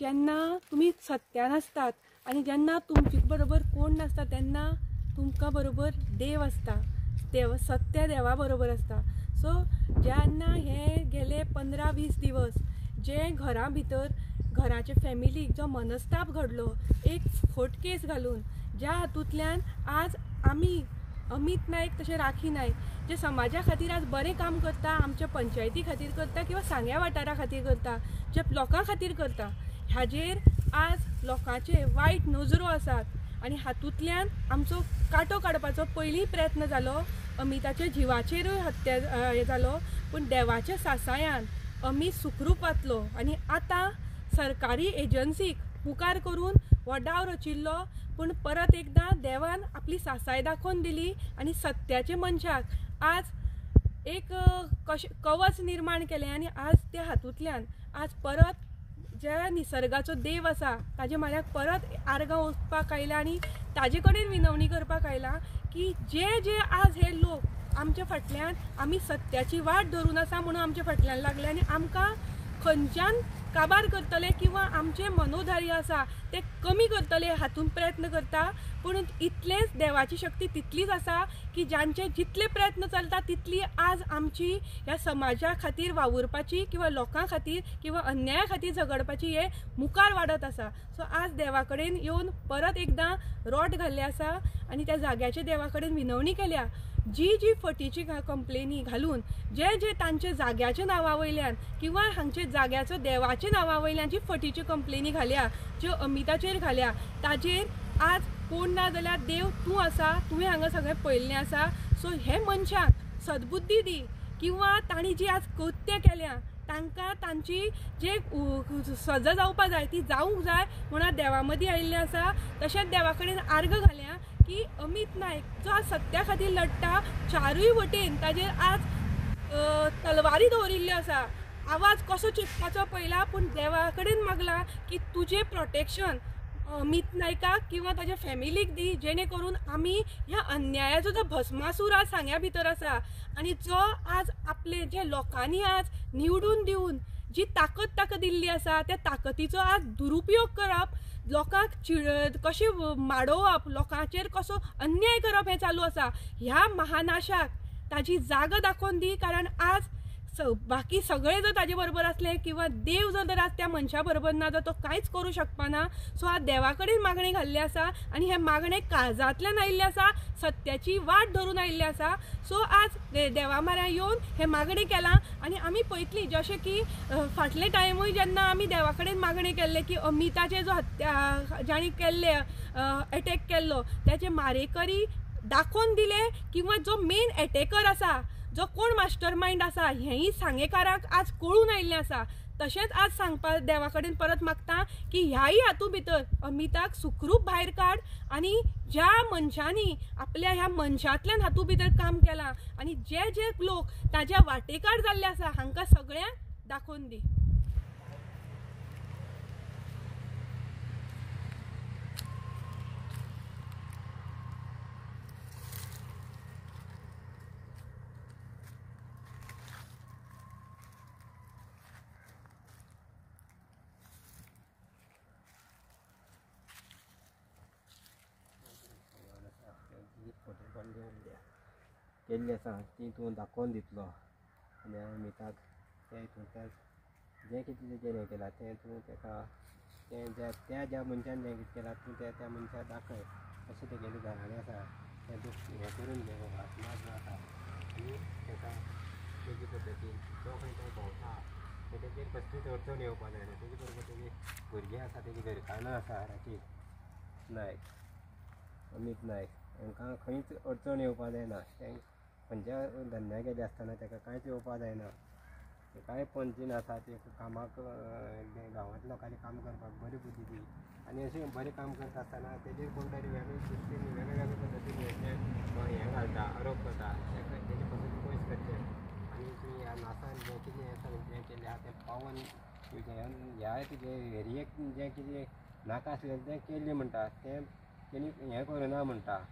जेन्ना तुमी सत्यान आसतात आनी जेन्ना तुमचे बरोबर कोण नासता तेन्ना तुमकां बरोबर देव आसता, देव सत्य देवा बरोबर आसता. सो जेन्ना हे गेले 15-20 दिवस जे घरा भितर घराचे फॅमिलीक जो मनस्ताप घडलो एक खोट केस घालून, ज्या हातूंतल्यान आज आमी अमित नायक तशें राखी नायक जे समाजा खातीर आज बरें काम करता, आमच्या पंचायती खातीर करता किंवा सांग्या वाठारा खातीर करता, जे लोकां खातीर करता, हाजेर आज लोकांचे वायट नजरो आसात आनी हातूंतल्यान आमचो कांटो काडपाचो पयलीं प्रयत्न जालो. अमिताच्या जिवाचेरूय हत्या जालो, पूण देवाच्या सासायान अमित सुखरूप वाचलो आनी आतां सरकारी एजन्सीक मुखार करून हो डाव रचिल्लो. पूण परत एकदां देवान आपली सासाय दाखोवन दिली आनी सत्याच्या मनशाक आज एक कवच निर्माण केलें आनी आज त्या हातूंतल्यान आज परत जे निसर्गाचो देव आसा ताजे म्हऱ्याक परत आर्गां वचपाक आयला आनी ताजे कडेन विनवणी करपाक आयला की जे आज हे लोक आमच्या फाटल्यान आमी सत्याची वाट धरून आसा म्हणून आमच्या फाटल्यान लागले आनी आमकां खंयच्यान काबार करतले किंवा आमचे मनोधैर्य आसा ते कमी करतले हातून प्रयत्न करता. पूण इतलेच देवाची शक्ती तितलीच आसा की ज्यांचे जितले प्रयत्न चलता तितली आज आमची ह्या समाजा खातीर वावुरपाची किंवा लोकां खातीर किंवा अन्याया खातीर झगडपाची हे मुखार वाडत आसा. सो आज देवा कडेन येवन परत एकदां रोट घाल्ले आसा आनी त्या जाग्याच्या देवा कडेन विनवणी केल्या. जी फटीची कंप्लेनी घालून जे तांचे जाग्याच्या नांवा वयल्यान किंवा हांगचे जाग्याचो देवाच्या नांवा वयल्यान जी फटीची कंप्लेनी घाल्या, ज्यो अमिताचेर घाल्या, ताजेर आज कोण ना जाल्यार देव तूं आसा, तुवें हांगा सगळें पळयल्लें आसा. सो हे मनशाक सद्बुद्धी दी किंवा तांणी जी आज कृत्य केल्या तांकां तांची जे सजा जावपा जाय ती जावंक जाय म्हणून देवा मदीं आयिल्लें आसा. तशेंच देवा कडेन आर्ग घाल्या की अमित नायक जो आज सत्या खातीर लडटा, चारूय वटेन ताजेर आज तलवारी दवरिल्ल्यो आसा. आवाज कसो चिंतपाचो पयला, पूण देवा कडेन मागला की तुजें प्रोटेक्शन अमित नायकाक किंवा ताज्या फॅमिलीक दी, जेणे करून आमी ह्या अन्यायाचो जो भस्मासूर आज सांग्या भितर आसा आनी जो आज आपले जे लोकांनी आज निवडून दिवन जी ताकद ताका दिल्ली आसा त्या ताकदीचो आज दुरुपयोग करप, लोकांक कशें माडोवप, लोकांचेर कसो अन्याय करप हें चालू आसा. ह्या महानाशाक ताजी जागा दाखोवन दी, कारण आज बाकी सगळे जर ताजे बरोबर असले किंवा देव जर आज त्या मनशा बरोबर ना जाल्यार तो कांयच करूं शकपाना. सो आज देवा कडेन मागणे घाल्ले आसा आनी हे मागणे काळजांतल्यान आयिल्ले आसा, सत्याची वाट धरून आयिल्ले आसा. सो आज देवा म्हऱ्या येवन हे मागणे केलां आनी आमी पळयतलीं जशें की फाटले टायमूय जेन्ना आमी देवा कडेन मागणे केल्ले की अमिताचे जो हत्या जाणी केल्ले अटॅक केल्लो त्याचे मारेकरी दाखोवन दिले किंवा जो मेन एटॅकर आसा, जो कोण मास्टर माइंड आसा हेंय सांगेकाराक आज कळून आयिल्लें आसा. तशेंच आज सांगपा देवा कडेन परत मागता की ह्याय हातूं भितर अमिताक सुखरूप भायर काड आनी ज्या मनशांनी आपल्या ह्या मनशांतल्यान हातूं भितर काम केलां आनी जे लोक ताज्या वांटेकार जाल्ले आसा हांकां सगळ्यांक दाखोवन दी. केल्ली आसा ती तूं दाखोवन दितलो आनी अमिताक ते हितूंतल्यान जें कितें तेजेर हें केलां तें तूं ताका त्या ज्या मनशान जें कितें केलां तूं त्या मनशाक दाखय. अशें तेगेलें घराणें आसा तें तूं हें करून घे बाबा, नाच आसा आनी ताका तेजे पद्दतीन तो खंय खंय भोंवता तेजेर कसलीच अडचण येवपा जायना. तेजे बरोबर तेजी भुरगीं आसा, तेजी घरकान्नां आसा, राकेश नायक, अमित नायक, हांकां खंयच अडचण येवपा जायना. तें खंयच्या धंद्या गेले आसतना ताका कांयच येवपा जायना. कांय पंचीन आसा ते कामाक गांवांतल्या लोकांनी काम करपाक बरी बुद्धी दी आनी अशें बरें काम करता आसतना तेजेर कोण तरी वेगळे दृश्टीन वेगळ्या पद्दतीन हें घालता, आरोप करता, तेजे पद्दतीन पयस करचे आनी तुवें ह्या नासान जें कितें जें केलें आसा तें पावोन ह्या तुजे एरियेक जें कितें नाका आसलें तें केल्लें म्हणटा तें तेणी हें करुना म्हणटा.